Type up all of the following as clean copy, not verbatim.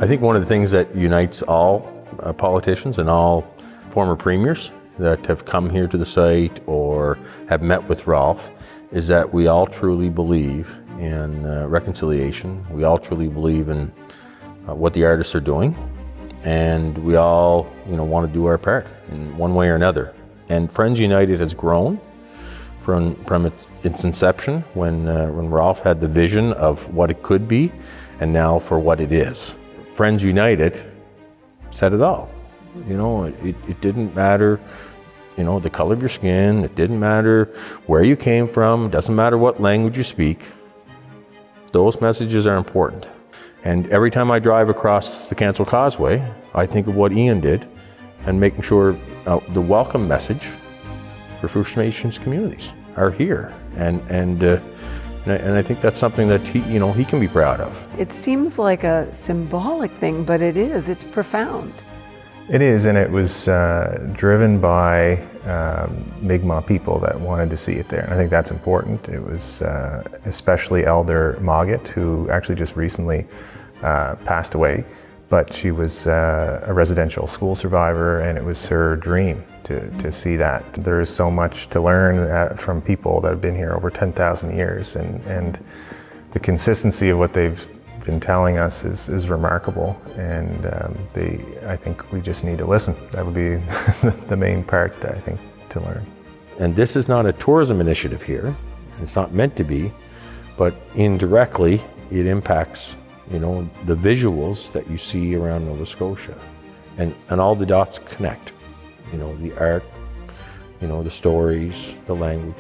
I think one of the things that unites all politicians and all former premiers that have come here to the site or have met with Rolf is that we all truly believe in reconciliation. We all truly believe in what the artists are doing, and we all, want to do our part in one way or another. And Friends United has grown from its inception when Rolf had the vision of what it could be, and now for what it is. Friends United said it all. It didn't matter, the color of your skin. It didn't matter where you came from. It doesn't matter what language you speak. Those messages are important. And every time I drive across the Cancel Causeway, I think of what Iain did and making sure the welcome message for First Nations communities are here. And I think that's something that he can be proud of. It seems like a symbolic thing, but it's profound. It is, and it was driven by Mi'kmaq people that wanted to see it there. And I think that's important. It was especially Elder Mogget, who actually just recently passed away, but she was a residential school survivor, and it was her dream to see that. There is so much to learn from people that have been here over 10,000 years, and the consistency of what they've been telling us is remarkable, and I think we just need to listen. That would be the main part, I think, to learn. And this is not a tourism initiative here. It's not meant to be, but indirectly it impacts, the visuals that you see around Nova Scotia, and all the dots connect. The art, the stories, the language.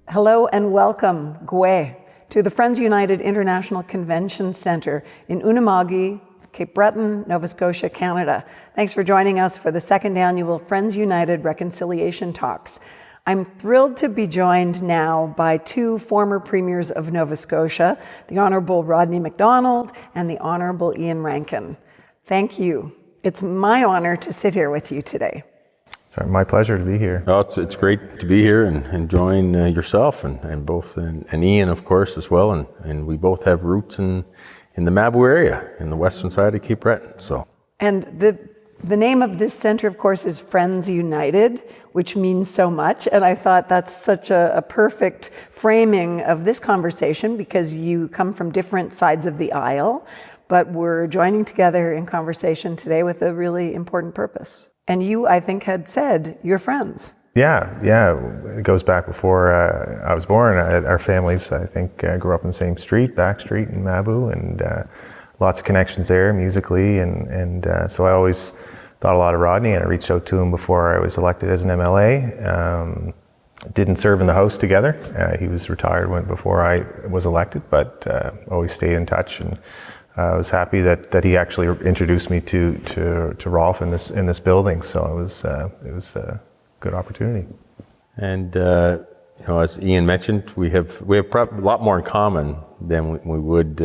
Hello and welcome, Gwe, to the Friends United International Convention Centre in Unama'ki, Cape Breton, Nova Scotia, Canada. Thanks for joining us for the second annual Friends United Reconciliation Talks. I'm thrilled to be joined now by two former premiers of Nova Scotia, the Honourable Rodney MacDonald and the Honourable Iain Rankin. Thank you. It's my honour to sit here with you today. It's my pleasure to be here. Oh, it's great to be here and join yourself and both and Iain, of course, as well. And we both have roots in the Mabou area, in the western side of Cape Breton. And the name of this center, of course, is Friends United, which means so much. And I thought that's such a perfect framing of this conversation, because you come from different sides of the aisle, but we're joining together in conversation today with a really important purpose. And you, I think, had said you're friends. Yeah. It goes back before I was born. Our families, I think, grew up in the same street, Back Street in Mabou, and lots of connections there musically. And so I always thought a lot of Rodney, and I reached out to him before I was elected as an MLA. Didn't serve in the House together. He was retired before I was elected, but always stayed in touch. And I was happy that he actually introduced me to Rolf in this building. So it was a good opportunity. And as Iain mentioned, we have a lot more in common than we would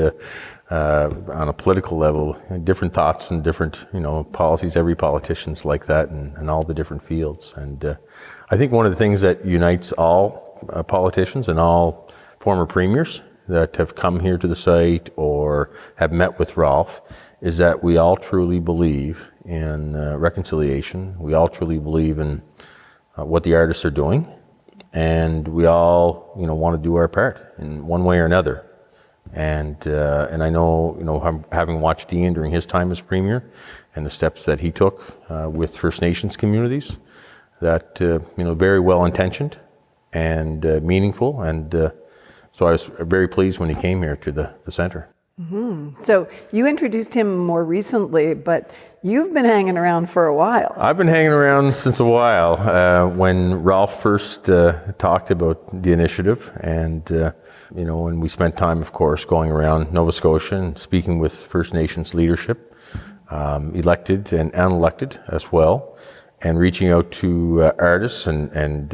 on a political level. Different thoughts and different policies. Every politician's like that, and all the different fields. And I think one of the things that unites all politicians and all former premiers that have come here to the site or have met with Rolf is that we all truly believe in reconciliation. We all truly believe in what the artists are doing, and we all want to do our part in one way or another. And I know having watched Iain during his time as premier and the steps that he took with First Nations communities, that very well intentioned and meaningful, and so I was very pleased when he came here to the center. Mm-hmm. So you introduced him more recently, but you've been hanging around for a while. I've been hanging around since a while. When Rolf first talked about the initiative, and and we spent time, of course, going around Nova Scotia and speaking with First Nations leadership, elected and unelected as well. and reaching out to artists and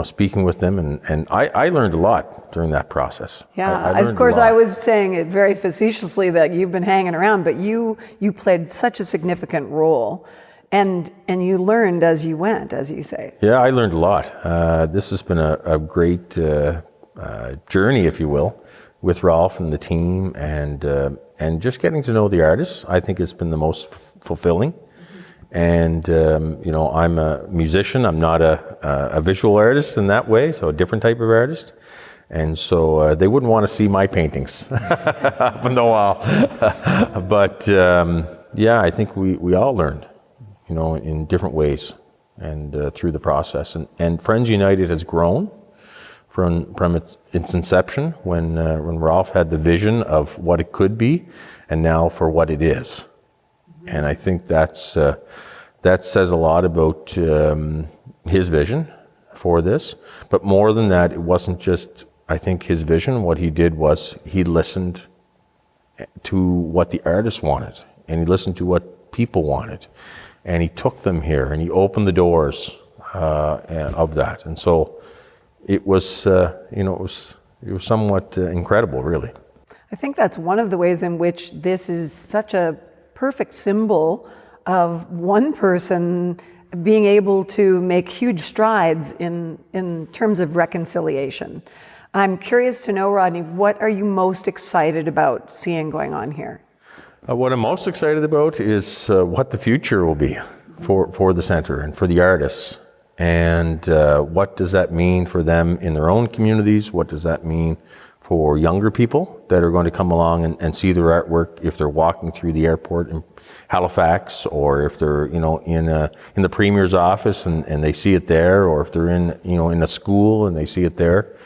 speaking with them. And I learned a lot during that process. Yeah, I learned of course, a lot. I was saying it very facetiously that you've been hanging around, but you played such a significant role, and you learned as you went, as you say. Yeah, I learned a lot. This has been a great journey, if you will, with Rolf and the team, and just getting to know the artists. I think it's been the most fulfilling. And I'm a musician. I'm not a visual artist in that way, so a different type of artist. And so they wouldn't want to see my paintings up in the wall. But I think we all learned, in different ways, and through the process. And Friends United has grown from its inception when Rolf had the vision of what it could be, and now for what it is. And I think that says a lot about his vision for this. But more than that, it wasn't just, I think, his vision. What he did was he listened to what the artists wanted, and he listened to what people wanted, and he took them here, and he opened the doors of that. And so it was, it was somewhat incredible, really. I think that's one of the ways in which this is such a perfect symbol of one person being able to make huge strides in terms of reconciliation. I'm curious to know, Rodney, what are you most excited about seeing going on here? What I'm most excited about is what the future will be for the center and for the artists. And what does that mean for them in their own communities? What does that mean for younger people that are going to come along and see their artwork if they're walking through the airport in Halifax, or if they're in the Premier's office and they see it there, or if they're in a school and they see it there?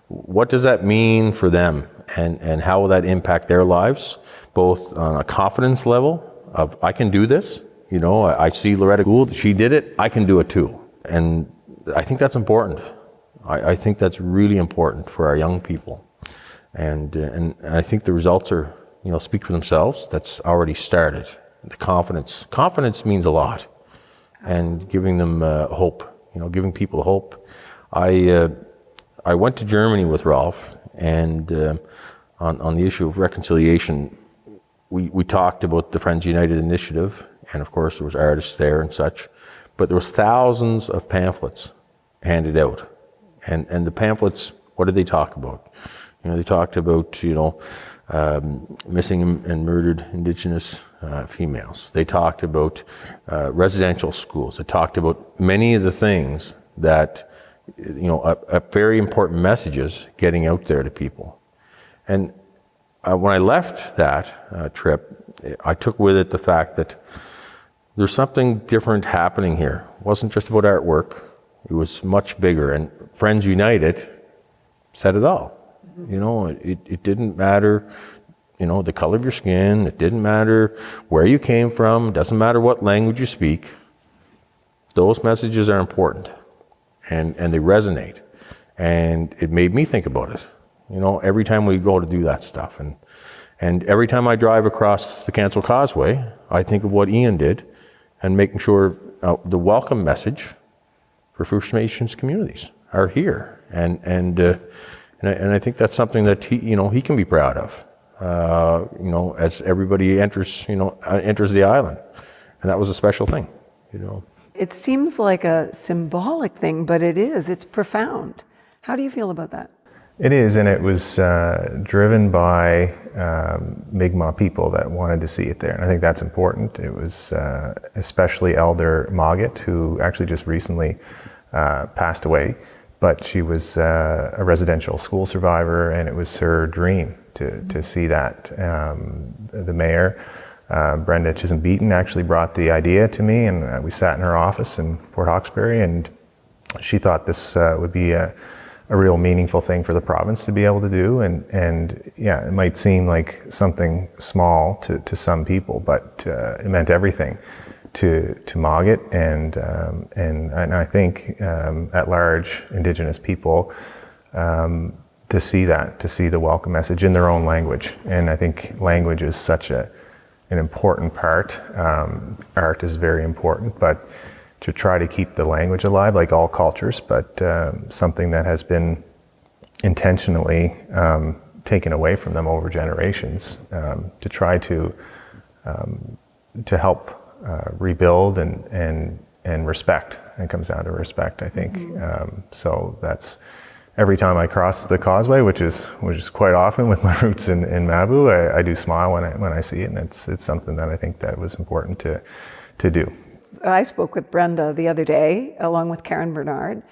What does that mean for them, and how will that impact their lives, both on a confidence level of, I can do this, I see Loretta Gould, she did it, I can do it too. And I think that's important. I think that's really important for our young people. And I think the results are, speak for themselves. That's already started. The confidence. Confidence means a lot. And giving them hope, giving people hope. I went to Germany with Rolf, and on the issue of reconciliation, we talked about the Friends United initiative, and of course there was artists there and such, but there was thousands of pamphlets handed out. And the pamphlets, what did they talk about? They talked about, missing and murdered Indigenous females. They talked about residential schools. They talked about many of the things that, very important messages getting out there to people. And when I left that trip, I took with it the fact that there's something different happening here. It wasn't just about artwork. It was much bigger. And Friends United said it all. It didn't matter, the color of your skin. It didn't matter where you came from. It doesn't matter what language you speak. Those messages are important, and they resonate. And it made me think about it, every time we go to do that stuff. And every time I drive across the Cancel Causeway, I think of what Iain did, and making sure the welcome message for First Nations communities are here. And I think that's something that he can be proud of, as everybody enters the island. And that was a special thing, It seems like a symbolic thing, but it's profound. How do you feel about that? It is, and it was driven by Mi'kmaq people that wanted to see it there. And I think that's important. It was especially Elder Mogget, who actually just recently passed away. But she was a residential school survivor, and it was her dream to see that. The mayor, Brenda Chisholm-Beaton, actually brought the idea to me, and we sat in her office in Port Hawkesbury, and she thought this would be a real meaningful thing for the province to be able to do. And yeah, it might seem like something small to some people, but it meant everything to Mogget and I think at large Indigenous people to see the welcome message in their own language. And I think language is such an important part. Art is very important, but try to keep the language alive, like all cultures, but something that has been intentionally taken away from them over generations, to try to help rebuild and respect. It comes down to respect, I think. So that's every time I cross the causeway, which is quite often with my roots in Mabou, I do smile when I see it, and it's something that I think that was important to do. I spoke with Brenda the other day, along with Karen Bernard,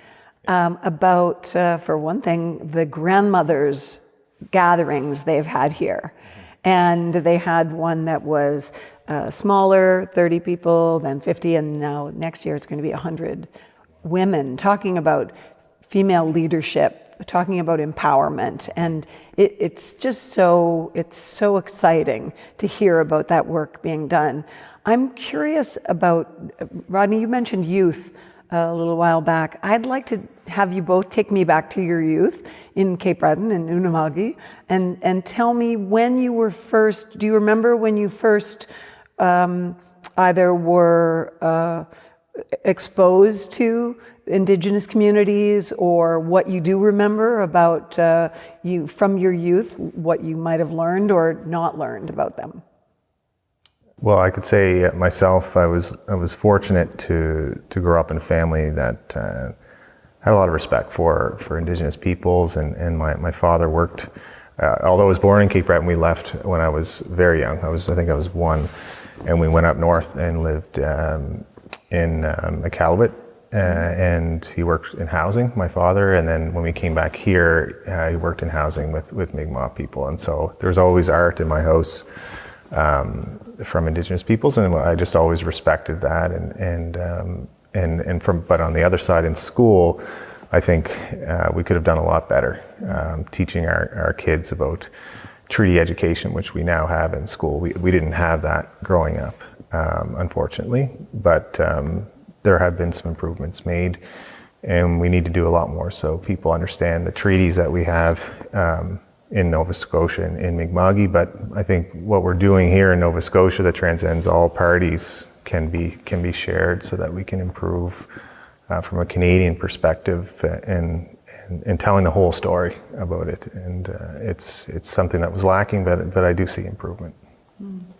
about, for one thing, the grandmothers' gatherings they've had here. And they had one that was smaller, 30 people, then 50, and now next year it's going to be 100 women, talking about female leadership, talking about empowerment. And it's just so exciting to hear about that work being done. I'm curious about, Rodney, you mentioned youth a little while back. I'd like to have you both take me back to your youth in Cape Breton and Unama'ki, and tell me when you were first, do you remember when you first either were exposed to Indigenous communities, or what you do remember about you from your youth, what you might have learned or not learned about them? Well, I could say myself, I was fortunate to grow up in a family that had a lot of respect for Indigenous peoples, and my father worked, although I was born in Cape Breton, we left when I was very young. I think I was 1, and we went up north and lived in Iqaluit, and he worked in housing, my father, and then when we came back here, he worked in housing with Mi'kmaq people, and so there was always art in my house from Indigenous peoples, and I just always respected that. But on the other side, in school, I think we could have done a lot better teaching our kids about treaty education, which we now have in school. We didn't have that growing up, unfortunately, but there have been some improvements made, and we need to do a lot more so people understand the treaties that we have in Nova Scotia and in Mi'kmaq. But I think what we're doing here in Nova Scotia that transcends all parties can be shared so that we can improve from a Canadian perspective and telling the whole story about it. And it's something that was lacking, but I do see improvement.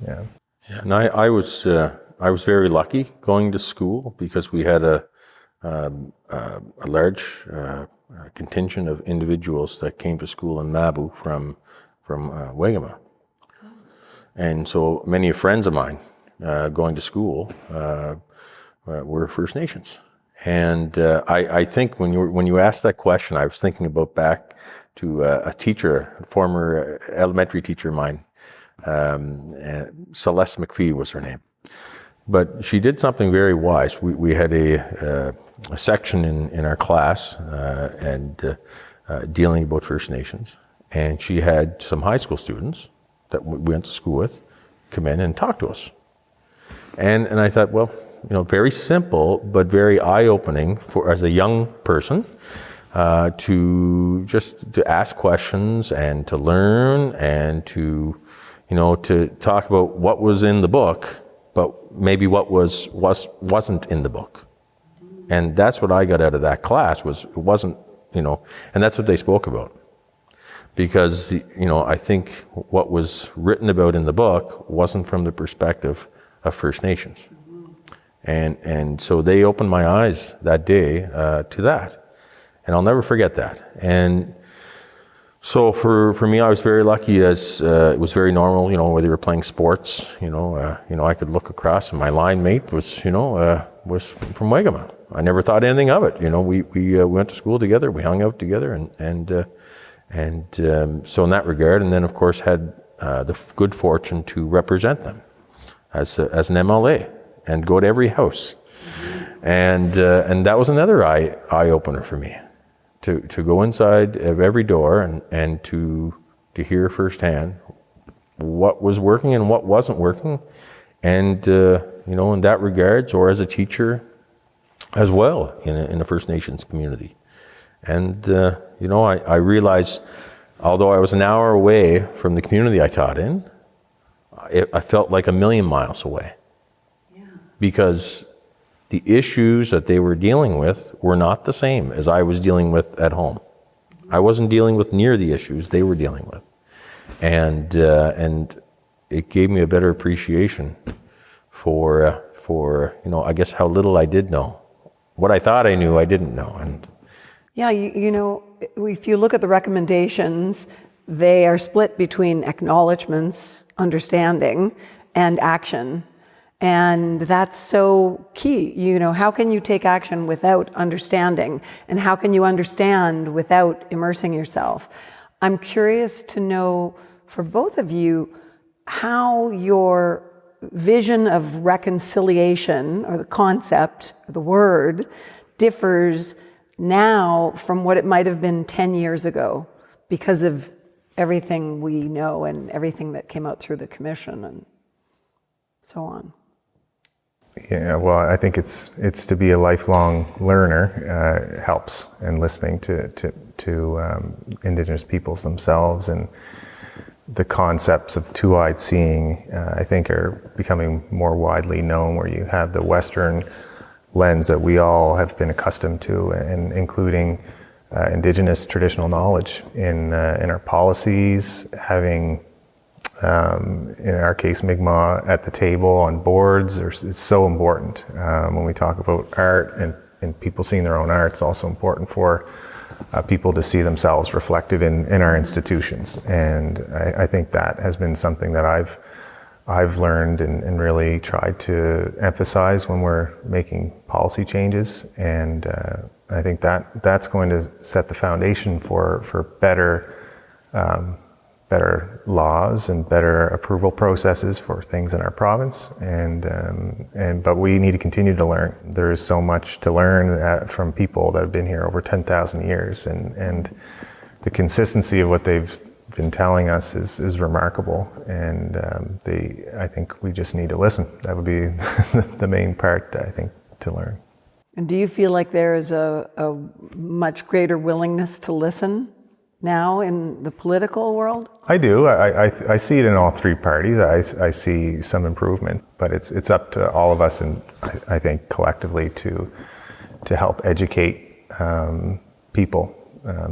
Yeah. And I was very lucky going to school because we had a large contingent of individuals that came to school in Mabou from Waigama. And so many friends of mine going to school were First Nations. And I think when you asked that question, I was thinking about back to a teacher, a former elementary teacher of mine, Celeste McPhee was her name. But she did something very wise. We had a section in our class and dealing about First Nations, and she had some high school students that we went to school with come in and talk to us. And I thought, well, very simple, but very eye-opening for as a young person to ask questions and to learn and to talk about what was in the book, but maybe what wasn't in the book. And that's what I got out of that class it wasn't, and that's what they spoke about. Because, I think what was written about in the book wasn't from the perspective of First Nations. And so they opened my eyes that day to that. And I'll never forget that. And so for me, I was very lucky as it was very normal, whether you were playing sports, I could look across and my line mate was from Waigama. I never thought anything of it. We went to school together, we hung out together, and so in that regard, and then of course had the good fortune to represent them as an MLA and go to every house, and that was another eye opener for me, to go inside of every door and to hear firsthand what was working and what wasn't working, and in that regards, or as a teacher as well in the First Nations community. And I realized, although I was an hour away from the community I taught in, I felt like a million miles away. Yeah. Because the issues that they were dealing with were not the same as I was dealing with at home. I wasn't dealing with near the issues they were dealing with. And it gave me a better appreciation for I guess how little I did know. What I thought I knew, I didn't know. And yeah, if you look at the recommendations, they are split between acknowledgements, understanding, and action. And that's so key. How can you take action without understanding? And how can you understand without immersing yourself? I'm curious to know, for both of you, how your vision of reconciliation, or the concept, or the word, differs now from what it might have been 10 years ago, because of everything we know and everything that came out through the commission and so on. Yeah, well, I think it's to be a lifelong learner helps, and listening to Indigenous peoples themselves, and the concepts of two-eyed seeing, I think, are becoming more widely known, where you have the Western lens that we all have been accustomed to, and including Indigenous traditional knowledge in our policies, having, in our case, Mi'kmaq at the table on boards. It's so important. When we talk about art and people seeing their own art, it's also important for people to see themselves reflected in our institutions. And I think that has been something that I've learned and really tried to emphasize when we're making policy changes. And I think that's going to set the foundation for better laws and better approval processes for things in our province. But we need to continue to learn. There is so much to learn from people that have been here over 10,000 years, and the consistency of what they've been telling us is remarkable. And I think we just need to listen. That would be the main part, I think, to learn. And do you feel like there is a much greater willingness to listen now in the political world? I do. I see it in all three parties. I see some improvement, but it's up to all of us, and I think collectively, to help educate people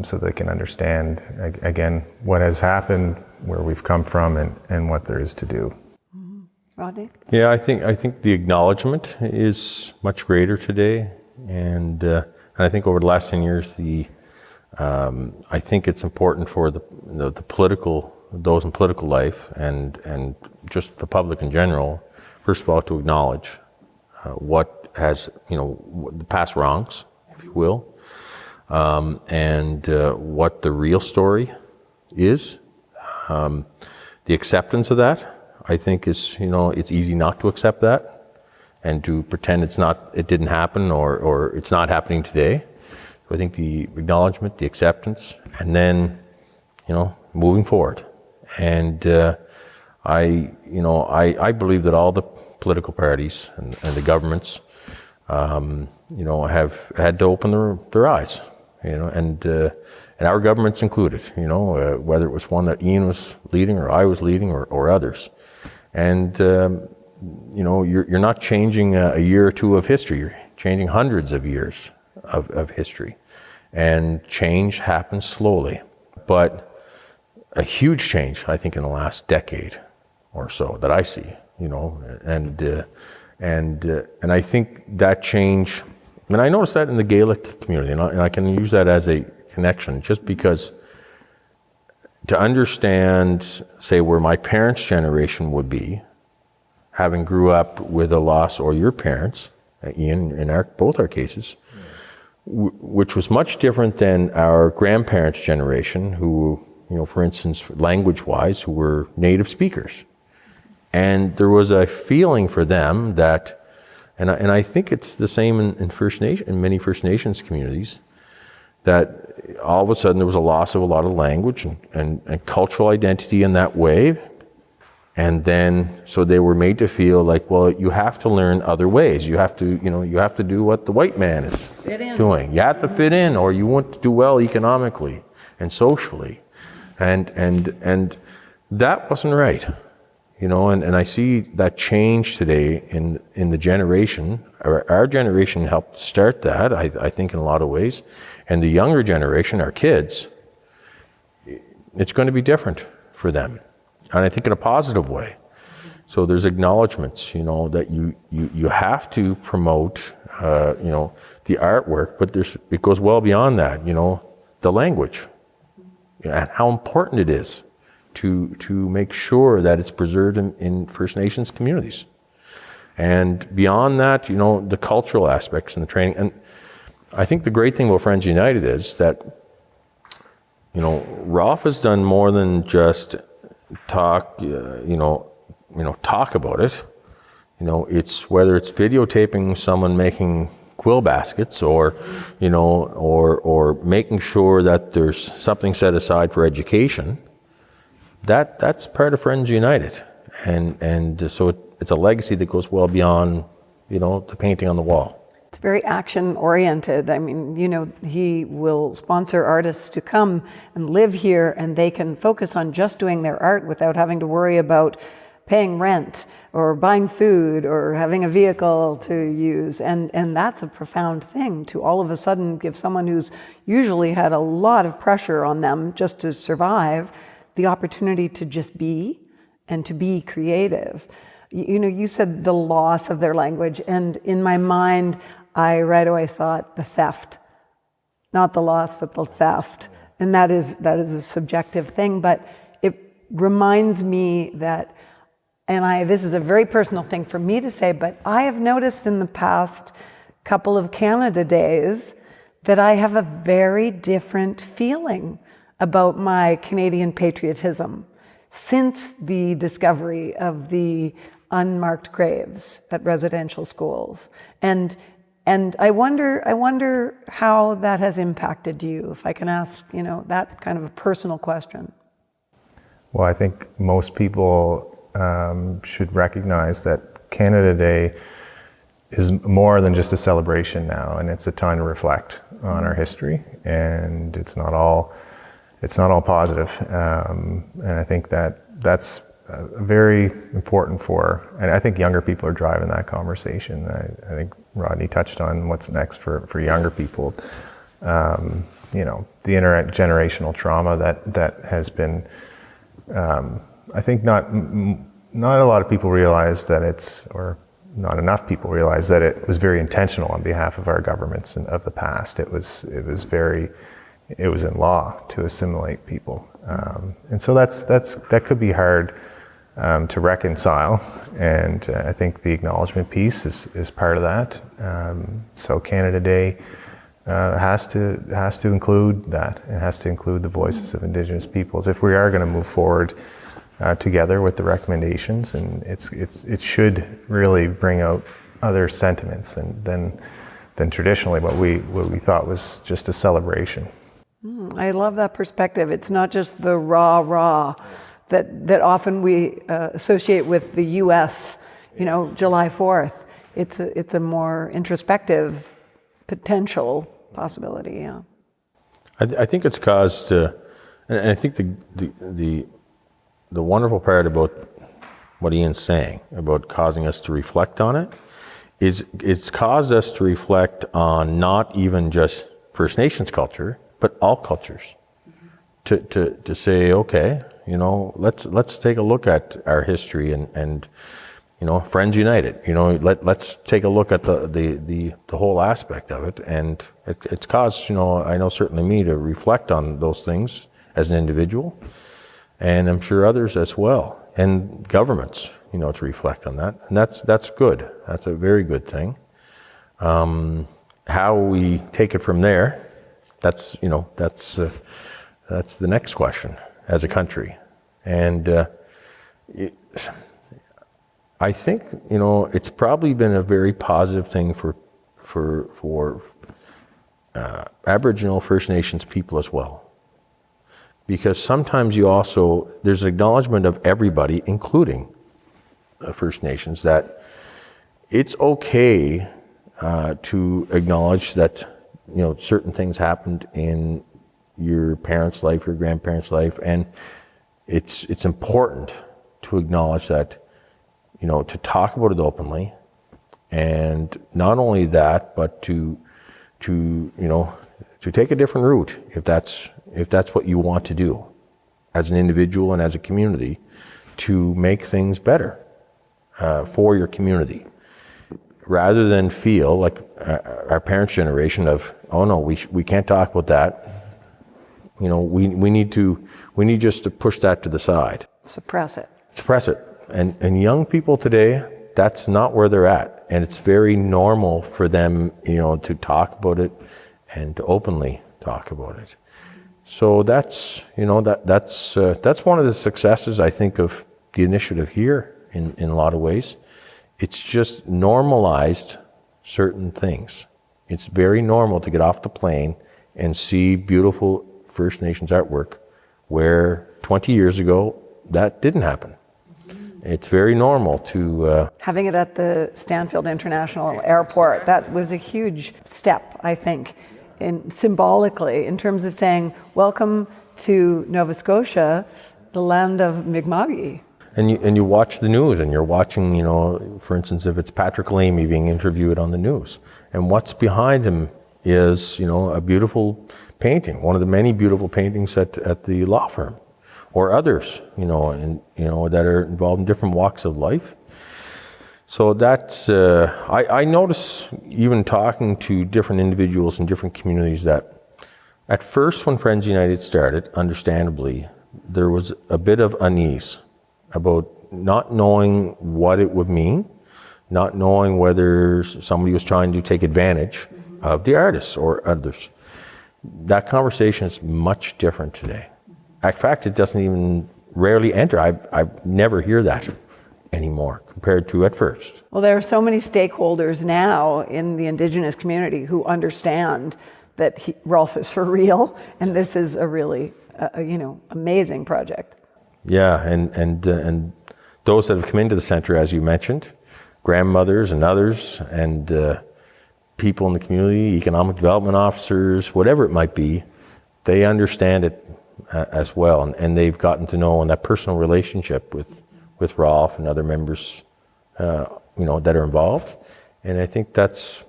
so they can understand, again, what has happened, where we've come from, and what there is to do. Mm-hmm. Rodney? yeah, I think the acknowledgement is much greater today, and I think over the last 10 years, I think it's important for the those in political life and just the public in general, first of all, to acknowledge what has, the past wrongs, if you will, and what the real story is. The acceptance of that, I think, is, it's easy not to accept that and to pretend it didn't happen or it's not happening today. So I think the acknowledgement, the acceptance, and then, moving forward. And I believe that all the political parties and the governments, have had to open their eyes, and our government's included, whether it was one that Iain was leading or I was leading or others. And, you're not changing a year or two of history, you're changing hundreds of years of history. And change happens slowly. But a huge change, I think, in the last decade or so that I see, and I think that change, I noticed that in the Gaelic community, and I can use that as a connection, just because to understand, say, where my parents' generation would be, having grew up with a loss, or your parents, Iain, in both our cases, which was much different than our grandparents' generation, who, for instance, language-wise, who were native speakers. And there was a feeling for them that, and I think it's the same in many First Nations communities, that all of a sudden there was a loss of a lot of language and cultural identity in that way. And then, so they were made to feel like, well, you have to learn other ways. You have to, you have to do what the white man is doing. You have to fit in, or you won't do well economically and socially. And that wasn't right. and I see that change today in the generation. Our generation helped start that, I think, in a lot of ways. And the younger generation, our kids, it's going to be different for them. And I think in a positive way. So there's acknowledgements, that you have to promote, the artwork, but it goes well beyond that, the language, and how important it is to make sure that it's preserved in First Nations communities. And beyond that, the cultural aspects and the training. And I think the great thing about Friends United is that, Rolf has done more than just talk, talk about it. It's whether it's videotaping someone making quill baskets or making sure that there's something set aside for education. That's part of Friends United. And so it's a legacy that goes well beyond, the painting on the wall. It's very action-oriented. I mean, he will sponsor artists to come and live here, and they can focus on just doing their art without having to worry about paying rent or buying food or having a vehicle to use. And that's a profound thing, to all of a sudden give someone who's usually had a lot of pressure on them just to survive the opportunity to just be and to be creative. You said the loss of their language, and in my mind, I right away thought the theft. Not the loss, but the theft. And that is a subjective thing, but it reminds me that, and this is a very personal thing for me to say, but I have noticed in the past couple of Canada Days that I have a very different feeling about my Canadian patriotism since the discovery of the unmarked graves at residential schools. And I wonder how that has impacted you, if I can ask, that kind of a personal question. Well, I think most people should recognize that Canada Day is more than just a celebration now, and it's a time to reflect on our history, and it's not all positive. And I think that's very important and I think younger people are driving that conversation. I think Rodney touched on what's next for younger people. The intergenerational trauma that has been, I think not a lot of people realize that or not enough people realize that it was very intentional on behalf of our governments and of the past. It was in law to assimilate people. And so that could be hard to reconcile, and I think the acknowledgement piece is part of that. So Canada Day has to include that. It has to include the voices of Indigenous peoples if we are going to move forward together with the recommendations, and it should really bring out other sentiments than traditionally what we thought was just a celebration. I love that perspective. It's not just the rah that often we associate with the U.S. July 4th. It's a more introspective potential possibility. Yeah. I think it's caused, and I think the wonderful part about what Iain's saying about causing us to reflect on it is it's caused us to reflect on not even just First Nations culture, but all cultures. To say, okay, let's take a look at our history and Friends United. Let's take a look at the whole aspect of it, and it's caused I know certainly me to reflect on those things as an individual, and I'm sure others as well, and governments to reflect on that, and that's good. That's a very good thing. How we take it from there, that's the next question as a country. And I think, it's probably been a very positive thing for Aboriginal First Nations people as well. Because sometimes there's an acknowledgement of everybody, including First Nations, that it's okay to acknowledge that, certain things happened in your parents' life, your grandparents' life, and it's important to acknowledge that, to talk about it openly, and not only that, but to take a different route if that's what you want to do as an individual and as a community, to make things better for your community, rather than feel like our parents' generation of, oh no, we can't talk about that. We need just to push that to the side. Suppress it. And young people today, that's not where they're at. And it's very normal for them, to talk about it and to openly talk about it. So that's one of the successes, I think, of the initiative here in a lot of ways. It's just normalized certain things. It's very normal to get off the plane and see beautiful First Nations artwork where 20 years ago that didn't happen. It's very normal to... Having it at the Stanfield International Airport, that was a huge step, I think, symbolically, in terms of saying, welcome to Nova Scotia, the land of Mi'kma'ki. And you watch the news, and you're watching, for instance, if it's Patrick Lamy being interviewed on the news, and what's behind him is, a beautiful painting, one of the many beautiful paintings at the law firm, or others, that are involved in different walks of life. So that's, I notice, even talking to different individuals in different communities, that at first when Friends United started, understandably, there was a bit of unease about not knowing what it would mean, not knowing whether somebody was trying to take advantage of the artists or others. That conversation is much different today. In fact, it doesn't even rarely enter. I never hear that anymore compared to at first. Well, there are so many stakeholders now in the Indigenous community who understand that Rolf is for real, and this is a really, amazing project. Yeah, and those that have come into the center, as you mentioned, grandmothers and others, and people in the community, economic development officers, whatever it might be, they understand it as well, and they've gotten to know, in that personal relationship with Rolf and other members, that are involved. And I think that's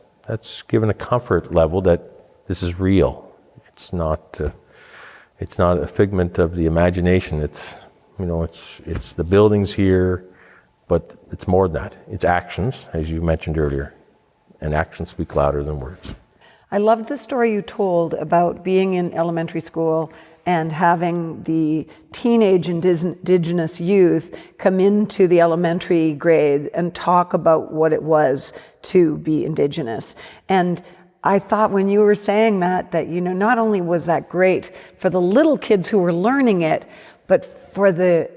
given a comfort level that this is real. It's not a figment of the imagination. It's the buildings here, but it's more than that. It's actions, as you mentioned earlier, and actions speak louder than words. I loved the story you told about being in elementary school and having the teenage Indigenous youth come into the elementary grade and talk about what it was to be Indigenous. And I thought when you were saying that not only was that great for the little kids who were learning it, but for the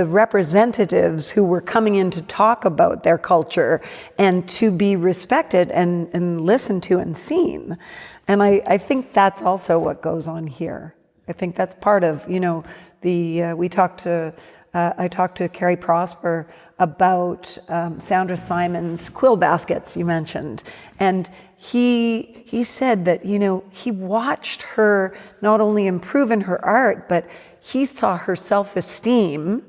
representatives who were coming in to talk about their culture and to be respected and listened to and seen. And I think that's also what goes on here. I think that's part of, I talked to Carrie Prosper about Sandra Simon's quill baskets you mentioned. And he said that, he watched her not only improve in her art, but he saw her self-esteem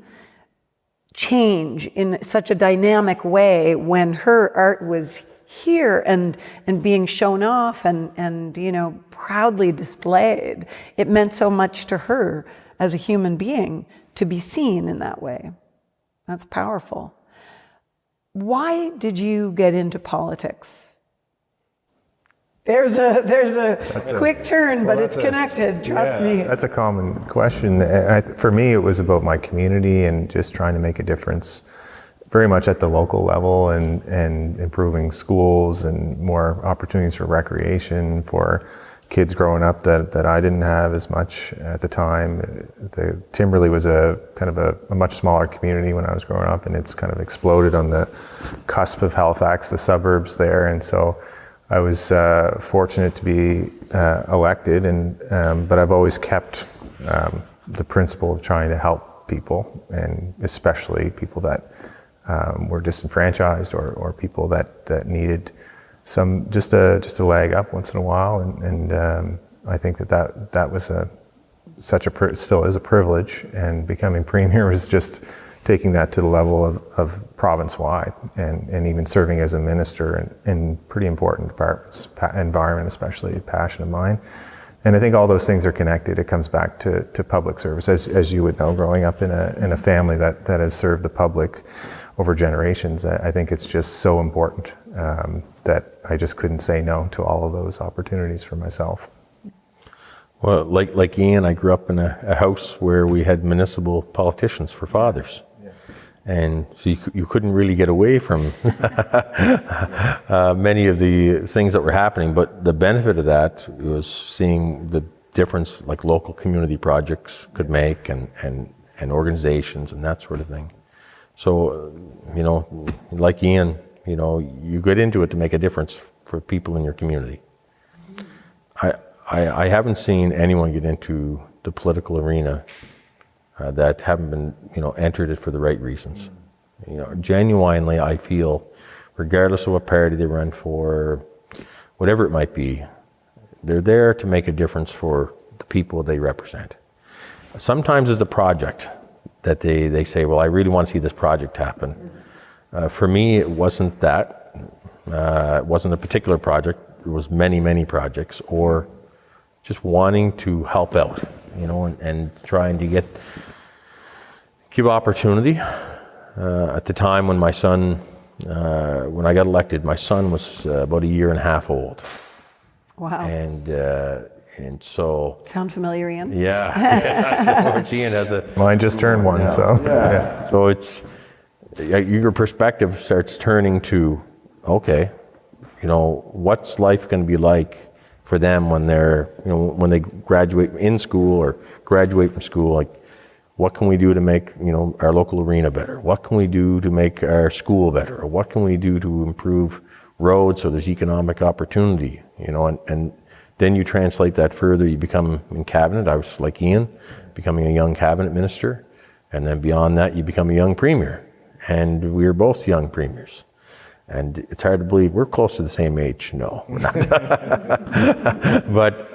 change in such a dynamic way when her art was here and being shown off and proudly displayed. It meant so much to her as a human being to be seen in that way. That's powerful. Why did you get into politics? There's a quick turn, but it's connected, trust me. That's a common question. For me, it was about my community and just trying to make a difference very much at the local level and improving schools and more opportunities for recreation for kids growing up that I didn't have as much at the time. The Timberley was a kind of a much smaller community when I was growing up, and it's kind of exploded on the cusp of Halifax, the suburbs there, and so I was fortunate to be elected, but I've always kept the principle of trying to help people, and especially people that were disenfranchised or people that needed just a leg up once in a while, and I think that was still is a privilege, and becoming premier was just taking that to the level of province-wide and even serving as a minister in pretty important departments, environment especially, a passion of mine. And I think all those things are connected. It comes back to public service. As you would know, growing up in a family that has served the public over generations, I think it's just so important that I just couldn't say no to all of those opportunities for myself. Well, like Iain, I grew up in a house where we had municipal politicians for fathers. And so you couldn't really get away from many of the things that were happening, but the benefit of that was seeing the difference like local community projects could make and organizations and that sort of thing. So, like Iain, you get into it to make a difference for people in your community. I haven't seen anyone get into the political arena that haven't been, entered it for the right reasons. Genuinely, I feel, regardless of what party they run for, whatever it might be, they're there to make a difference for the people they represent. Sometimes it's a project that they say, well, I really want to see this project happen. For me, it wasn't that. It wasn't a particular project. It was many, many projects, or just wanting to help out, and trying to give opportunity. At the time when my son, when I got elected, my son was about a year and a half old. Wow. And so. Sound familiar, Iain? Yeah. Iain has a. Mine just turned one, yeah. so. Yeah. So it's, your perspective starts turning to, okay, what's life going to be like for them when they're, when they graduate in school or graduate from school, like, what can we do to make, our local arena better? What can we do to make our school better? Or what can we do to improve roads so there's economic opportunity, and then you translate that further, you become in cabinet. I was like Iain, becoming a young cabinet minister, and then beyond that you become a young premier. And we are both young premiers. And it's hard to believe we're close to the same age. No, we're not. But,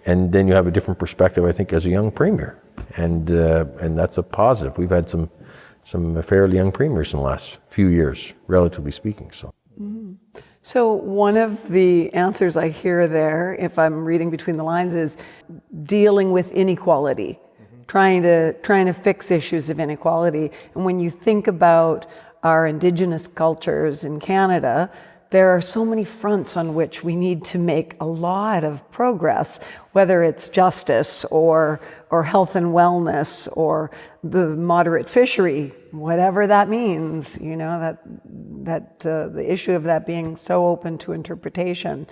and then you have a different perspective, I think, as a young premier. And that's a positive. We've had some fairly young premiers in the last few years, relatively speaking. So. Mm-hmm. So one of the answers I hear there, if I'm reading between the lines, is dealing with inequality, trying to fix issues of inequality. And when you think about our Indigenous cultures in Canada, there are so many fronts on which we need to make a lot of progress, whether it's justice or health and wellness or the moderate fishery, whatever that means, that the issue of that being so open to interpretation.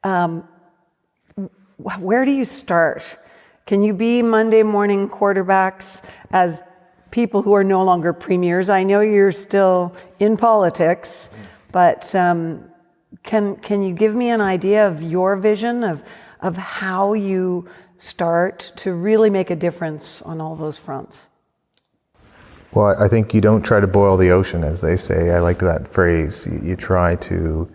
Where do you start? Can you be Monday morning quarterbacks as people who are no longer premiers? I know you're still in politics, but can you give me an idea of your vision of how you start to really make a difference on all those fronts? Well, I think you don't try to boil the ocean, as they say. I like that phrase. You try to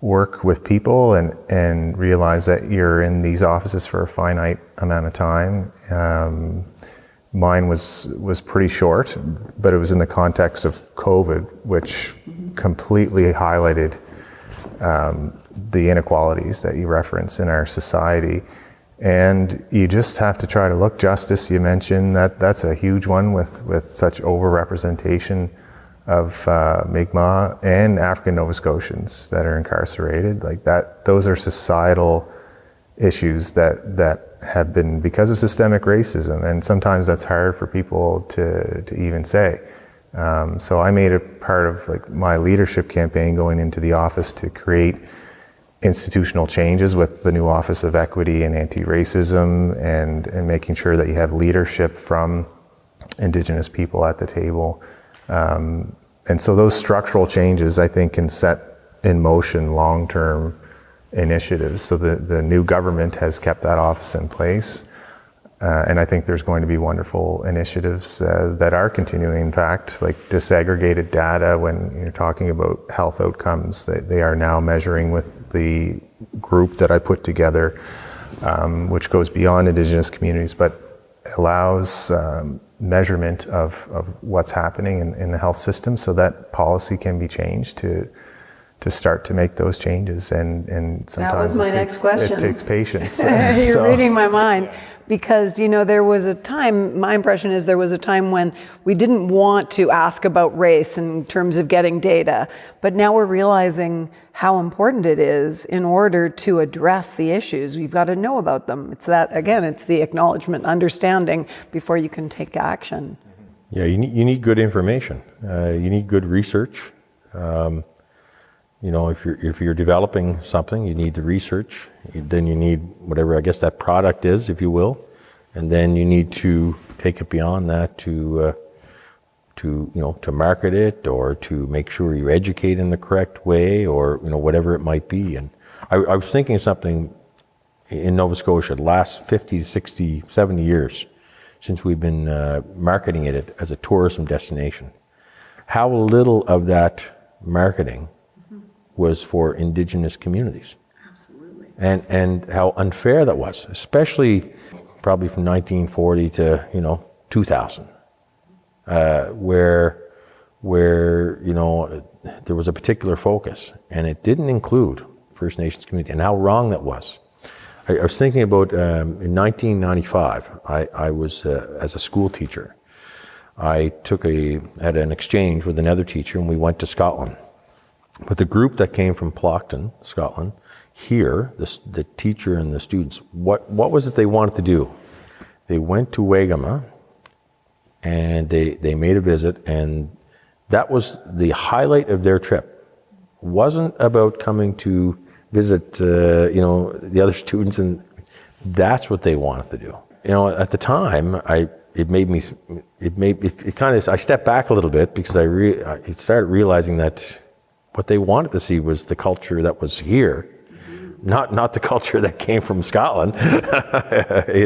work with people and realize that you're in these offices for a finite amount of time. Mine was pretty short, but it was in the context of COVID, which completely highlighted the inequalities that you reference in our society. And you just have to try to look. Justice, you mentioned, that's a huge one with such overrepresentation of Mi'kmaq and African Nova Scotians that are incarcerated. Like that, those are societal issues that have been because of systemic racism, and sometimes that's hard for people to even say. So I made it part of like my leadership campaign going into the office to create institutional changes with the new Office of Equity and Anti-Racism and making sure that you have leadership from Indigenous people at the table. And so those structural changes, I think, can set in motion long-term initiatives. So the new government has kept that office in place. And I think there's going to be wonderful initiatives that are continuing. In fact, like disaggregated data, when you're talking about health outcomes, they are now measuring with the group that I put together, which goes beyond Indigenous communities, but allows measurement of what's happening in the health system, so that policy can be changed to start to make those changes. And sometimes that was my next question. It takes patience. You're reading my mind. Because, there was a time, my impression is there was a time when we didn't want to ask about race in terms of getting data, but now we're realizing how important it is in order to address the issues. We've got to know about them. It's that, again, it's the acknowledgement, understanding before you can take action. Yeah, you need good information. You need good research. If you're developing something, you need the research. Then you need whatever, I guess, that product is, if you will, and then you need to take it beyond that to market it, or to make sure you educate in the correct way, or whatever it might be. And I was thinking of something in Nova Scotia the last 50, 60, 70 years since we've been marketing it as a tourism destination. How little of that marketing was for Indigenous communities. Absolutely. And how unfair that was, especially probably from 1940 to 2000, where there was a particular focus, and it didn't include First Nations community, and how wrong that was. I was thinking about in 1995, I was as a school teacher. I had an exchange with another teacher, and we went to Scotland. But the group that came from Ploughton, Scotland, here, the teacher and the students, what was it they wanted to do? They went to Waigama, and they made a visit, and that was the highlight of their trip. Wasn't about coming to visit, the other students, and that's what they wanted to do. At the time, I stepped back a little bit, because I started realizing that what they wanted to see was the culture that was here, not the culture that came from Scotland,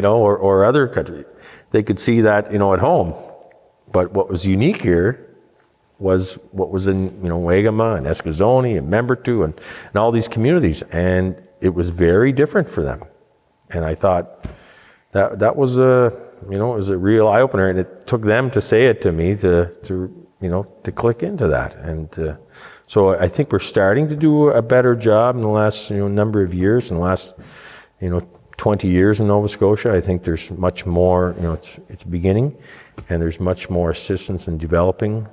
or other countries. They could see that, at home. But what was unique here was what was in, Waigama and Eskazoni and Membertou and all these communities. And it was very different for them. And I thought that was it was a real eye-opener. And it took them to say it to me to click into that. And so I think we're starting to do a better job in the last number of years. In the last 20 years in Nova Scotia, I think there's much more. It's beginning, and there's much more assistance in developing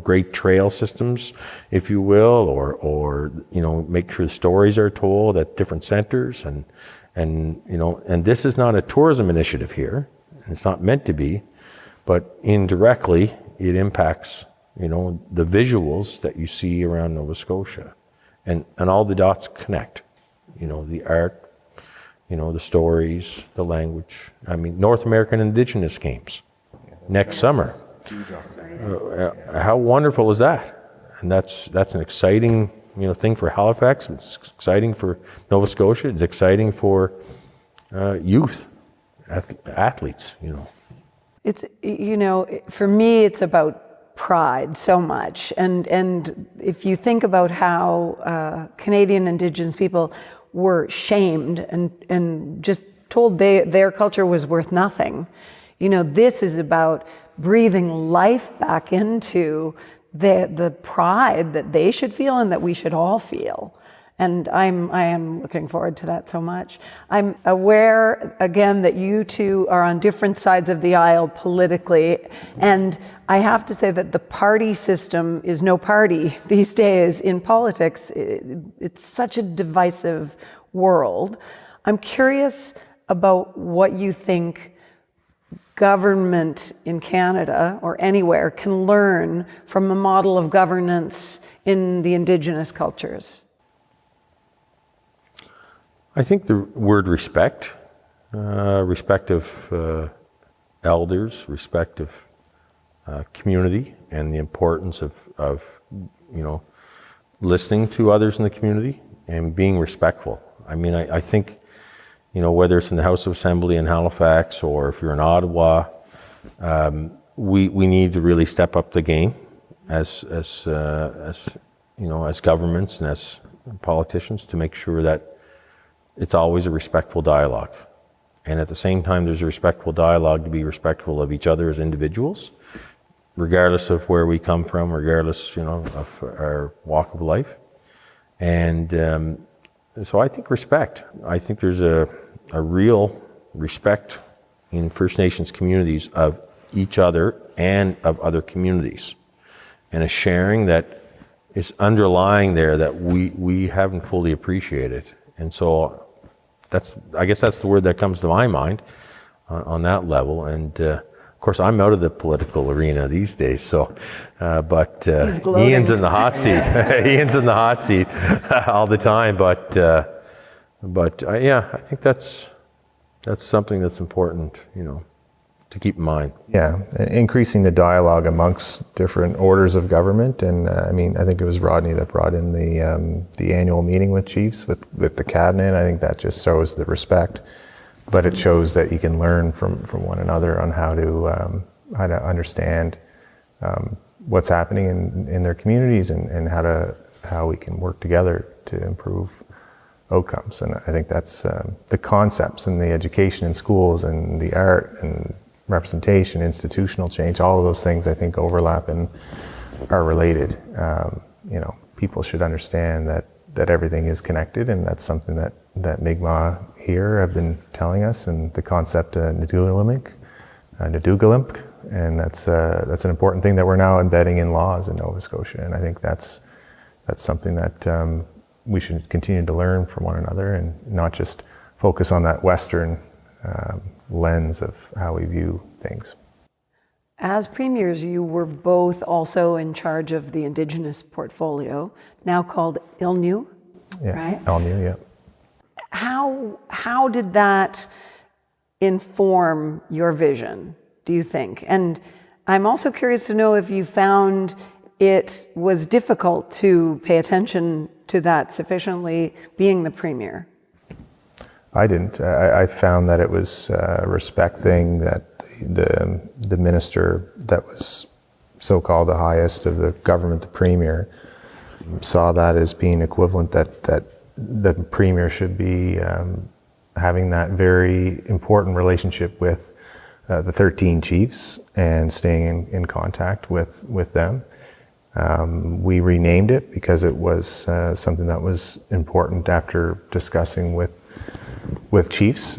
great trail systems, if you will, or make sure the stories are told at different centers, and this is not a tourism initiative here, and it's not meant to be, but indirectly it impacts the visuals that you see around Nova Scotia, and all the dots connect, the art, the stories, the language. I mean, North American Indigenous Games next summer. How wonderful is that? And that's an exciting thing for Halifax. It's exciting for Nova Scotia. It's exciting for youth athletes. It's for me, it's about pride so much, and if you think about how Canadian Indigenous people were shamed and just told their culture was worth nothing, this is about breathing life back into the pride that they should feel and that we should all feel. And I am looking forward to that so much. I'm aware, again, that you two are on different sides of the aisle politically, and I have to say that the party system is no party these days in politics. It's such a divisive world. I'm curious about what you think government in Canada or anywhere can learn from a model of governance in the Indigenous cultures. I think the word respect, respect of elders, respect of community, and the importance of listening to others in the community and being respectful. I mean, I think, whether it's in the House of Assembly in Halifax or if you're in Ottawa, we need to really step up the game as governments and as politicians to make sure that it's always a respectful dialogue. And at the same time, there's a respectful dialogue to be respectful of each other as individuals, regardless of where we come from, regardless, of our walk of life. And so I think respect. I think there's a real respect in First Nations communities of each other and of other communities, and a sharing that is underlying there that we haven't fully appreciated. And so I guess that's the word that comes to my mind on that level. And of course, I'm out of the political arena these days, so but Iain's in the hot seat. Iain's in the hot seat all the time. But yeah, I think that's something that's important, to keep in mind. Yeah, increasing the dialogue amongst different orders of government, and I think it was Rodney that brought in the annual meeting with chiefs with the cabinet. I think that just shows the respect, but it shows that you can learn from one another on how to understand what's happening in their communities and how we can work together to improve outcomes. And I think that's the concepts and the education in schools and the art and representation, institutional change, all of those things I think overlap and are related. People should understand that everything is connected, and that's something that Mi'kmaq here have been telling us, and the concept Nadugalimik, and that's an important thing that we're now embedding in laws in Nova Scotia, and I think that's something that we should continue to learn from one another and not just focus on that Western lens of how we view things. As premiers, you were both also in charge of the Indigenous portfolio, now called ILNU, right? ILNU, yeah. How did that inform your vision, do you think? And I'm also curious to know if you found it was difficult to pay attention to that sufficiently, being the premier. I didn't. I found that it was a respect thing, that the minister that was so-called the highest of the government, the premier, saw that as being equivalent, that the premier should be having that very important relationship with the 13 chiefs and staying in contact with them. We renamed it because it was something that was important after discussing with chiefs,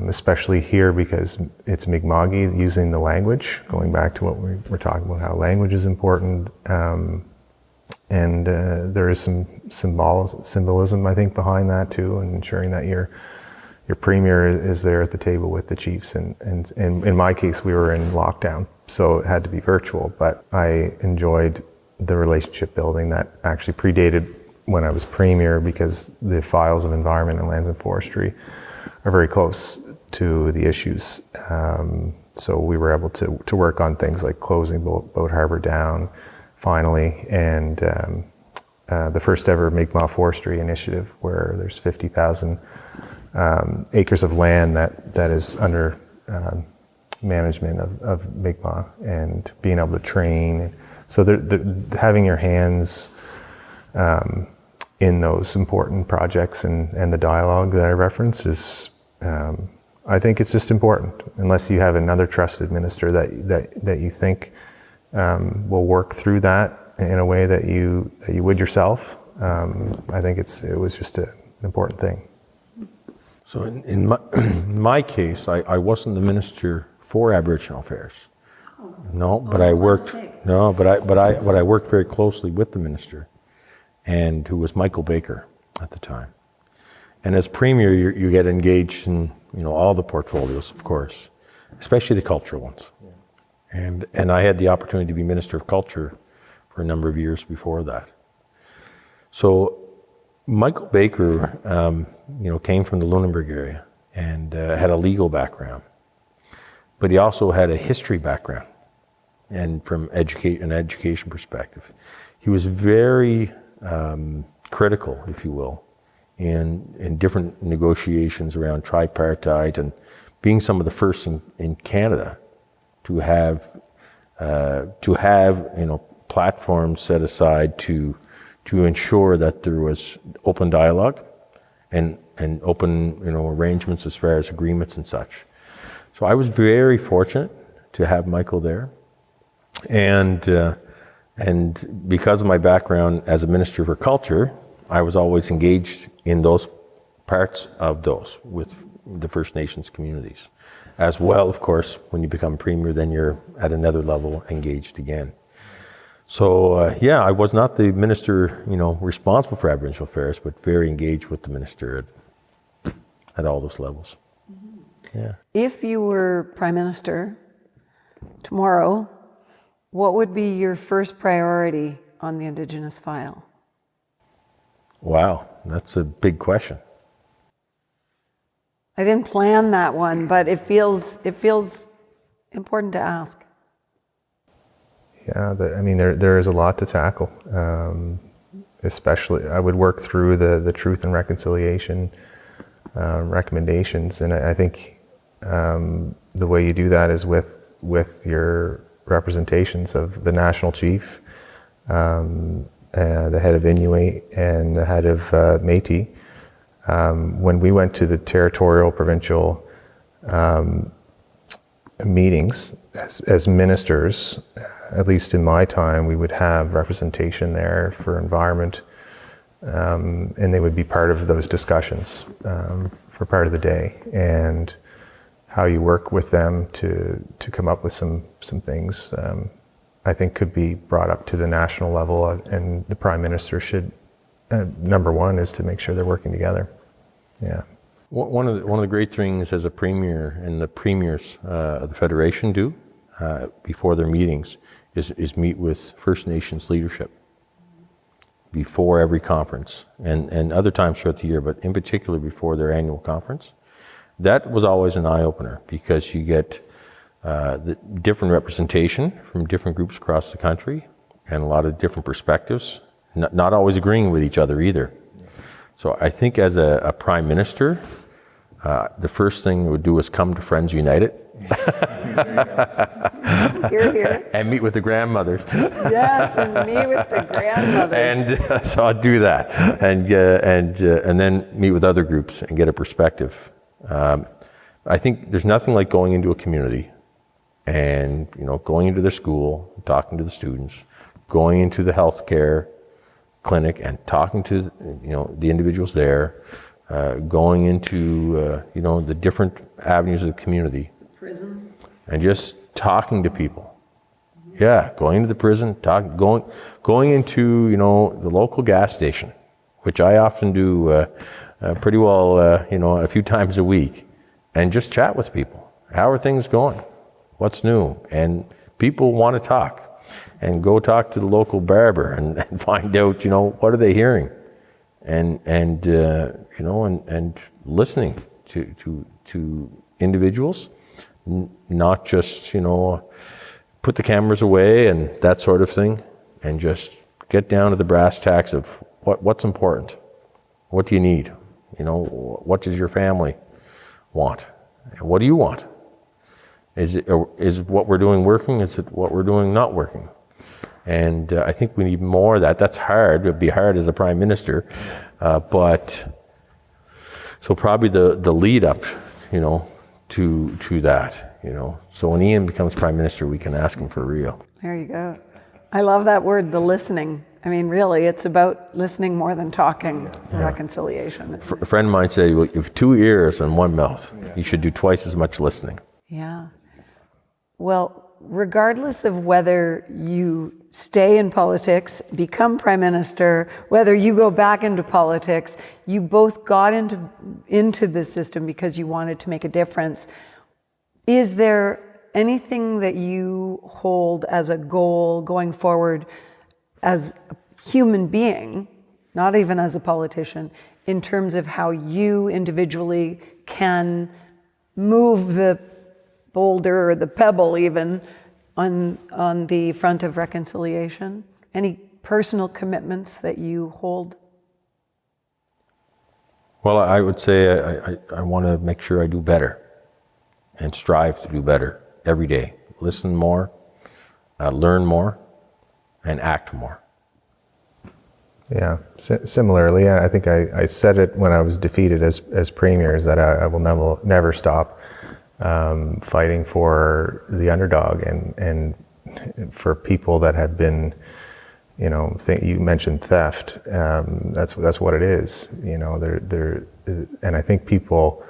especially here because it's Mi'kmaq, using the language, going back to what we were talking about, how language is important. And there is some symbolism, I think, behind that too, and ensuring that your premier is there at the table with the chiefs. And in my case, we were in lockdown, so it had to be virtual, but I enjoyed the relationship building that actually predated when I was premier, because the files of environment and lands and forestry are very close to the issues. So we were able to work on things like closing Boat Harbour down finally, and the first ever Mi'kmaq forestry initiative, where there's 50,000 acres of land that is under management of Mi'kmaq, and being able to train. So having your hands in those important projects and the dialogue that I reference is, I think it's just important. Unless you have another trusted minister that you think will work through that in a way that you would yourself, I think it was just an important thing. So in my case, I wasn't the minister for Aboriginal Affairs. No, but I worked. No, but I worked very closely with the minister, and who was Michael Baker at the time. And as premier, you get engaged in all the portfolios, of course, especially the cultural ones. Yeah. And I had the opportunity to be Minister of Culture for a number of years before that. So Michael Baker, came from the Lunenburg area and had a legal background, but he also had a history background, and from an education perspective, he was very critical, if you will, in different negotiations around tripartite, and being some of the first in Canada to have platforms set aside to ensure that there was open dialogue and open, arrangements as far as agreements and such. So I was very fortunate to have Michael there. And because of my background as a Minister for Culture, I was always engaged in those parts of those with the First Nations communities. As well, of course, when you become Premier, then you're at another level engaged again. So I was not the minister, responsible for Aboriginal affairs, but very engaged with the minister at all those levels. Mm-hmm. Yeah. If you were Prime Minister tomorrow, what would be your first priority on the Indigenous file? Wow, that's a big question. I didn't plan that one, but it feels important to ask. Yeah, there is a lot to tackle. Especially, I would work through the Truth and Reconciliation recommendations, and I think the way you do that is with your representations of the National Chief, the head of Inuit, and the head of Métis. When we went to the territorial provincial meetings as ministers, at least in my time, we would have representation there for environment, and they would be part of those discussions for part of the day. And how you work with them to come up with some things, I think could be brought up to the national level, and the Prime Minister should, number one is to make sure they're working together. Yeah. One of the great things as a Premier and the Premiers of the Federation do before their meetings is meet with First Nations leadership before every conference and other times throughout the year, but in particular before their annual conference. That was always an eye-opener because you get the different representation from different groups across the country and a lot of different perspectives, not always agreeing with each other either. So I think as a Prime Minister, the first thing we would do is come to Friends United. Hear, hear. And meet with the grandmothers. Yes, and meet with the grandmothers. And so I'd do that, and then meet with other groups and get a perspective. I think there's nothing like going into a community and going into their school, talking to the students, going into the healthcare clinic and talking to the individuals there, going into the different avenues of the community, Prison, and just talking to people. Yeah, going to the prison, going into the local gas station, which I often do pretty well, a few times a week, and just chat with people. How are things going? What's new? And people want to talk. And go talk to the local barber and find out, what are they hearing, and listening to individuals, not just put the cameras away and that sort of thing, and just get down to the brass tacks of what's important, what do you need, what does your family want, what do you want? Is what we're doing working? Is it what we're doing not working? And I think we need more of that. That's hard. It would be hard as a Prime Minister. But so probably the lead up, to that, So when Iain becomes Prime Minister, we can ask him for real. There you go. I love that word, the listening. I mean, really, it's about listening more than talking, reconciliation. A friend of mine said, well, you have 2 ears and 1 mouth. You should do twice as much listening. Yeah. Well, regardless of whether you stay in politics, become Prime Minister, whether you go back into politics, you both got into the system because you wanted to make a difference. Is there anything that you hold as a goal going forward as a human being, not even as a politician, in terms of how you individually can move the boulder or the pebble even on the front of reconciliation? Any personal commitments that you hold? Well, I would say I want to make sure I do better and strive to do better every day. Listen more, learn more, and act more. Yeah, similarly, I think I said it when I was defeated as premier, is that I will never stop fighting for the underdog and for people that have been, you mentioned theft. That's what it is. And I think people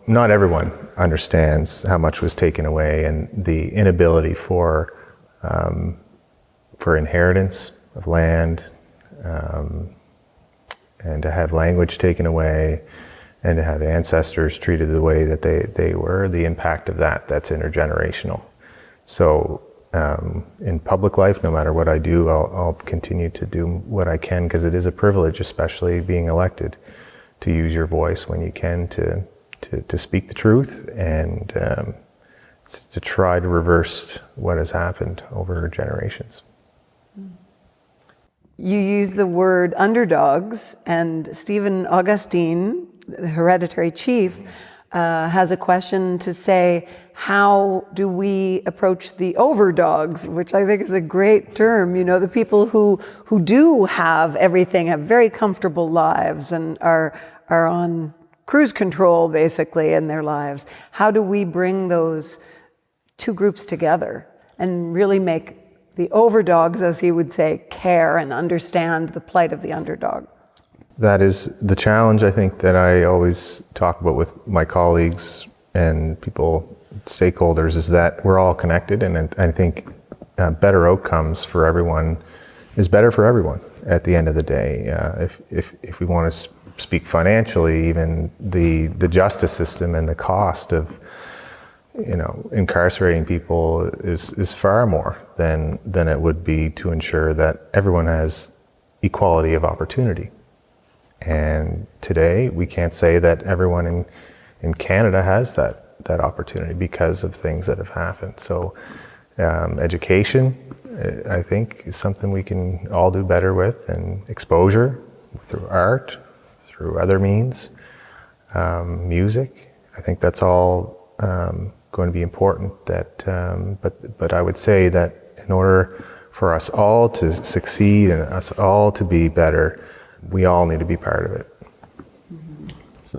not everyone understands how much was taken away, and the inability for inheritance of land, and to have language taken away, and to have ancestors treated the way that they were, the impact of that's intergenerational. So in public life, no matter what I do, I'll continue to do what I can, because it is a privilege, especially being elected, to use your voice when you can to speak the truth and to try to reverse what has happened over generations. You use the word underdogs, and Stephen Augustine, the hereditary chief, has a question to say, how do we approach the overdogs, which I think is a great term, the people who do have everything, have very comfortable lives and are on cruise control basically in their lives. How do we bring those two groups together and really make the overdogs, as he would say, care and understand the plight of the underdog? That is the challenge, I think, that I always talk about with my colleagues and people, stakeholders, is that we're all connected, and I think better outcomes for everyone is better for everyone at the end of the day. If we want to speak financially, even the justice system and the cost of incarcerating people is far more than it would be to ensure that everyone has equality of opportunity. And today, we can't say that everyone in Canada has that opportunity because of things that have happened. So education, I think, is something we can all do better with, and exposure through art, through other means, music. I think that's all going to be important. But I would say that in order for us all to succeed and us all to be better, we all need to be part of it.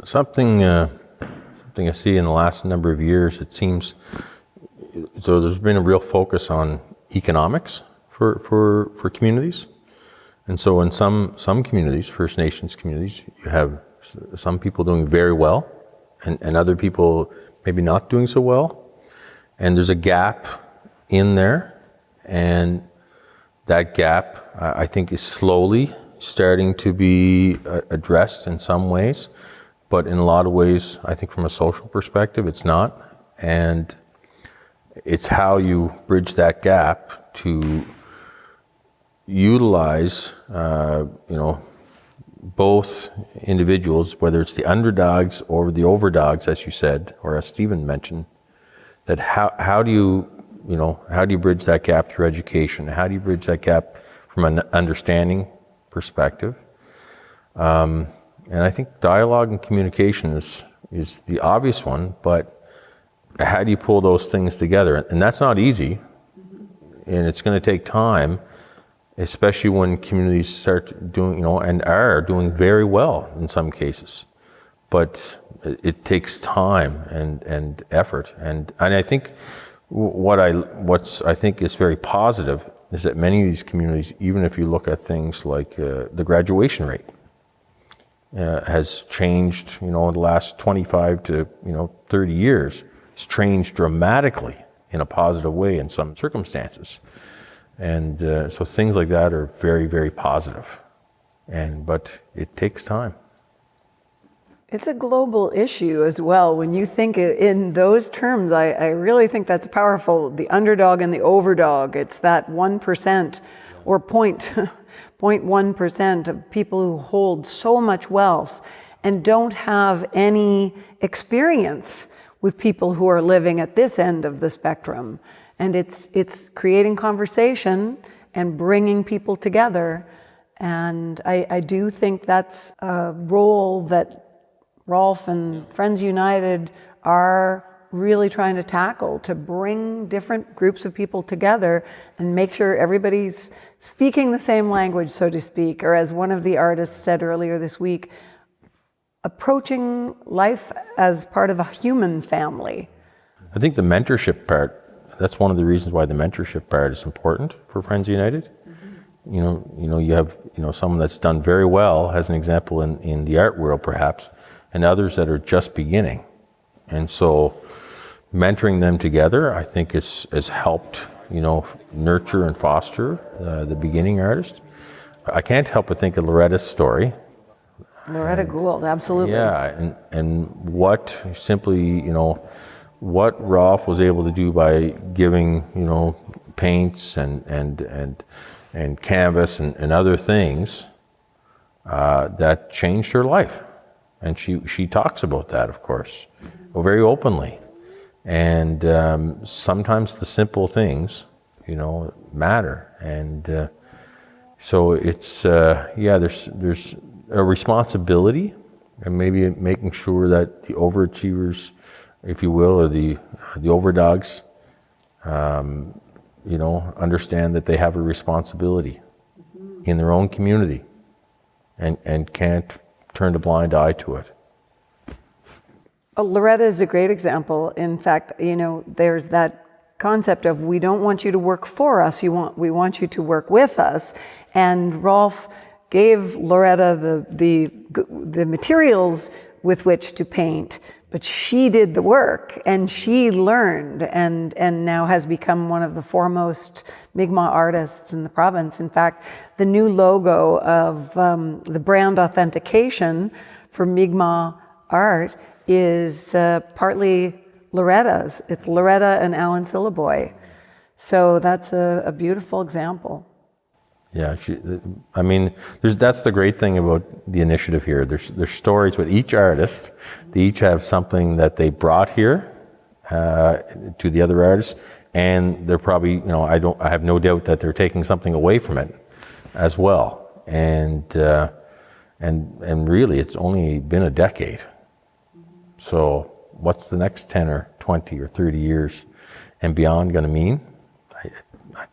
Something I see in the last number of years, it seems, so there's been a real focus on economics for communities. And so in some communities, First Nations communities, you have some people doing very well and other people maybe not doing so well. And there's a gap in there. And that gap, I think, is slowly starting to be addressed in some ways. But in a lot of ways, I think from a social perspective, it's not. And it's how you bridge that gap to utilize, both individuals, whether it's the underdogs or the overdogs, as you said, or as Stephen mentioned, that how do you bridge that gap through education? How do you bridge that gap from an understanding perspective? And I think dialogue and communication is the obvious one, but how do you pull those things together? And that's not easy, and it's going to take time, especially when communities start doing, and are doing very well in some cases. But it takes time and effort. And I think what's I think is very positive is that many of these communities, even if you look at things like the graduation rate, has changed, in the last 25 to 30 years. It's changed dramatically in a positive way in some circumstances. And so things like that are very, very positive. But it takes time. It's a global issue as well. When you think in those terms, I really think that's powerful. The underdog and the overdog, it's that 1% or 0.1% of people who hold so much wealth and don't have any experience with people who are living at this end of the spectrum. And it's creating conversation and bringing people together. And I do think that's a role that Rolf and Friends United are really trying to tackle, to bring different groups of people together and make sure everybody's speaking the same language, so to speak, or as one of the artists said earlier this week, approaching life as part of a human family. I think the mentorship part, that's one of the reasons why the mentorship part is important for Friends United. You have someone that's done very well, as an example in the art world perhaps, and others that are just beginning. And so mentoring them together, I think has helped, nurture and foster the beginning artist. I can't help but think of Loretta's story. Loretta Gould, absolutely. Yeah, and what simply, what Rolf was able to do by giving, paints and canvas and other things that changed her life. And she talks about that, of course, very openly. And sometimes the simple things, matter. And so it's, there's a responsibility, and maybe making sure that the overachievers, if you will, or the overdogs, understand that they have a responsibility in their own community and can't turn a blind eye to it. Loretta is a great example. In fact, there's that concept of we don't want you to work for us, we want you to work with us. And Rolf gave Loretta the materials with which to paint, but she did the work and she learned and now has become one of the foremost Mi'kmaq artists in the province. In fact, the new logo of the brand authentication for Mi'kmaq art is partly Loretta's. It's Loretta and Alan Syllaboy. So that's a beautiful example. Yeah, that's the great thing about the initiative here. There's stories with each artist. They each have something that they brought here to the other artists, and they're probably, I have no doubt that they're taking something away from it as well. And really, it's only been a decade. So what's the next 10 or 20 or 30 years and beyond going to mean?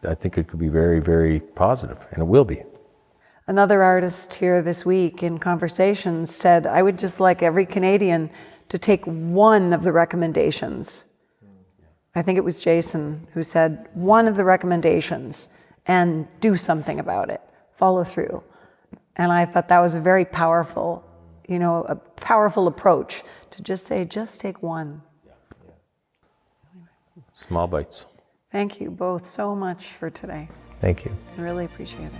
I think it could be very, very positive, and it will be. Another artist here this week in Conversations said, I would just like every Canadian to take one of the recommendations. I think it was Jason who said one of the recommendations and do something about it, follow through. And I thought that was a very powerful, a powerful approach to just say, just take one. Small bites. Thank you both so much for today. Thank you. I really appreciate it.